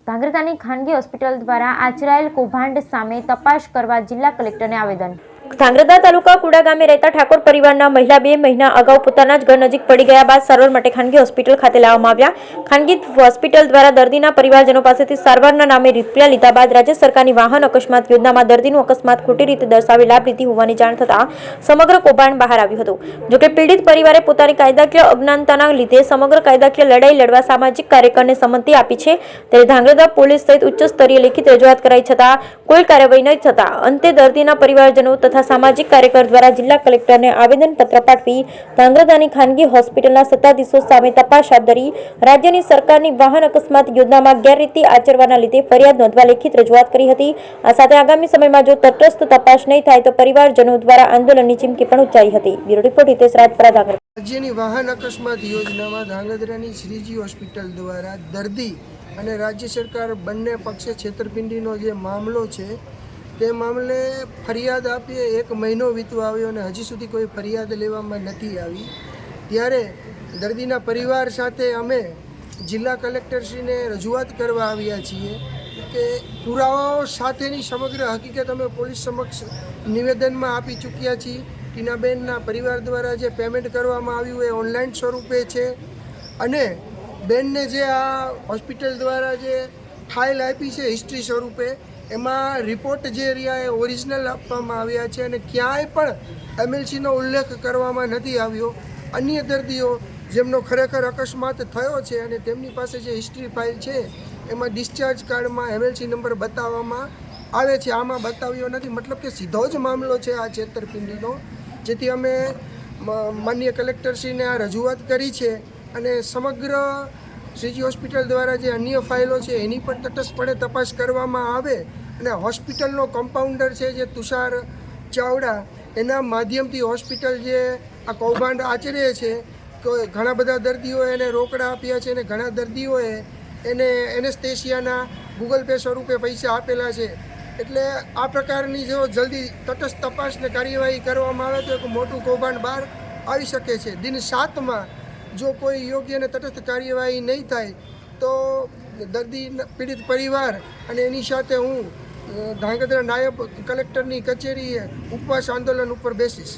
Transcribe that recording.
ધાંગધ્રાની ખાનગી હોસ્પિટલ દ્વારા આચરાયેલ કૌભાંડ સામે તપાસ કરવા જિલ્લા કલેક્ટરને આવેદન। ધાંગધ્રા તાલુકા કુડા ગામે રહેતા ઠાકોર પરિવારના મહિલા 2 મહિના અગાઉ પોતાના જ ઘર નજીક પડી ગયા બાદ સારવાર માટે ખાનગી હોસ્પિટલ ખાતે લાવવામાં આવ્યા। ખાનગી હોસ્પિટલ દ્વારા દર્દીના પરિવારજનો પાસેથી સારવારના નામે રૂપિયા લીધા બાદ રાજ્ય સરકારની વાહન અકસ્માત યોજનામાં દર્દીનું અકસ્માત ખોટી રીતે દર્શાવી લાભ લીધી હોવાની જાણ થતાં સમગ્ર કૌભાંડ બહાર આવ્યું હતું। જોકે પીડિત પરિવારે પોતાની કાયદાકીય અજ્ઞાનતાના લીધે સમગ્ર કાયદાકીય લડાઈ લડવા સામાજિક કાર્યકરને સંમતિ આપી છે। ત્યારે ધાંગધ્રા પોલીસ સહિત ઉચ્ચ સ્તરીય લેખિત રજૂઆત કરાઈ છતાં કોઈ કાર્યવાહી નહીં થતાં અંતે દર્દીના પરિવારજનો તથા સામાજિક કાર્યકર દ્વારા જિલ્લા કલેક્ટરને આવેદનપત્ર પાઠવી ધાંગધ્રાની ખાનગી હોસ્પિટલના સત્તાધીશો સામે તપાસ હાથ ધરી રાજ્યની સરકારની વાહન અકસ્માત યોજનામાં ગેરરીતિ આચરવાના લીધે ફરિયાદ નોંધવા લેખિત રજૂઆત કરી હતી। આ સાથે આગામી સમયમાં જો તટસ્થ તપાસ નહીં થાય તો પરિવારજનો દ્વારા આંદોલનની ચીમકી પણ ઉચ્ચારી હતી। Bureau report Hitesh Rajpara, Dhrangadhra. રાજ્યની વાહન અકસ્માત યોજનામાં ધાંગધ્રાની શ્રીજી હોસ્પિટલ દ્વારા દર્દી અને રાજ્ય સરકાર બંને પક્ષે છેતરપિંડીનો જે મામલો છે તે મામલે ફરિયાદ આપીએ 1 મહિનો વીતવા આવ્યો અને હજી સુધી કોઈ ફરિયાદ લેવામાં નથી આવી। ત્યારે દર્દીના પરિવાર સાથે અમે જિલ્લા કલેક્ટરશ્રીને રજૂઆત કરવા આવ્યા છીએ કે પુરાવાઓ સાથેની સમગ્ર હકીકત અમે પોલીસ સમક્ષ નિવેદનમાં આપી ચૂક્યા છીએ। ટીનાબેનના પરિવાર દ્વારા જે પેમેન્ટ કરવામાં આવ્યું એ ઓનલાઈન સ્વરૂપે છે અને બેનને જે આ હોસ્પિટલ દ્વારા જે ફાઇલ આપી છે હિસ્ટ્રી સ્વરૂપે એમાં રિપોર્ટ જે રહ્યા એ ઓરિજિનલ આપવામાં આવ્યા છે અને ક્યાંય પણ MLCનો ઉલ્લેખ કરવામાં નથી આવ્યો। અન્ય દર્દીઓ જેમનો ખરેખર અકસ્માત થયો છે અને તેમની પાસે જે હિસ્ટ્રી ફાઇલ છે એમાં ડિસ્ચાર્જ કાર્ડમાં MLC નંબર બતાવવામાં આવે છે, આમાં બતાવ્યો નથી। મતલબ કે સીધો જ મામલો છે આ છેતરપિંડીનો, જેથી અમે માનનીય કલેક્ટરશ્રીને આ રજૂઆત કરી છે અને સમગ્ર શ્રીજી હોસ્પિટલ દ્વારા જે અન્ય ફાઇલો છે એની પણ તટસ્થપણે તપાસ કરવામાં આવે અને હોસ્પિટલનો કમ્પાઉન્ડર છે જે તુષાર ચાવડા એના માધ્યમથી હોસ્પિટલ જે આ કૌભાંડ આચરે છે તો ઘણા બધા દર્દીઓએ એને રોકડા આપ્યા છે અને ઘણા દર્દીઓએ એને એનેસ્થેશિયાના ગૂગલ પે સ્વરૂપે પૈસા આપેલા છે। એટલે આ પ્રકારની જો જલ્દી તટસ્થ તપાસને કાર્યવાહી કરવામાં આવે તો એક મોટું કૌભાંડ બહાર આવી શકે છે। દિન 7માં જો કોઈ યોગ્ય અને તટસ્થ કાર્યવાહી નહીં થાય તો દર્દી પીડિત પરિવાર અને એની સાથે હું ધાંગધ્રા નાયબ કલેક્ટરની કચેરીએ ઉપવાસ આંદોલન ઉપર બેસીશ।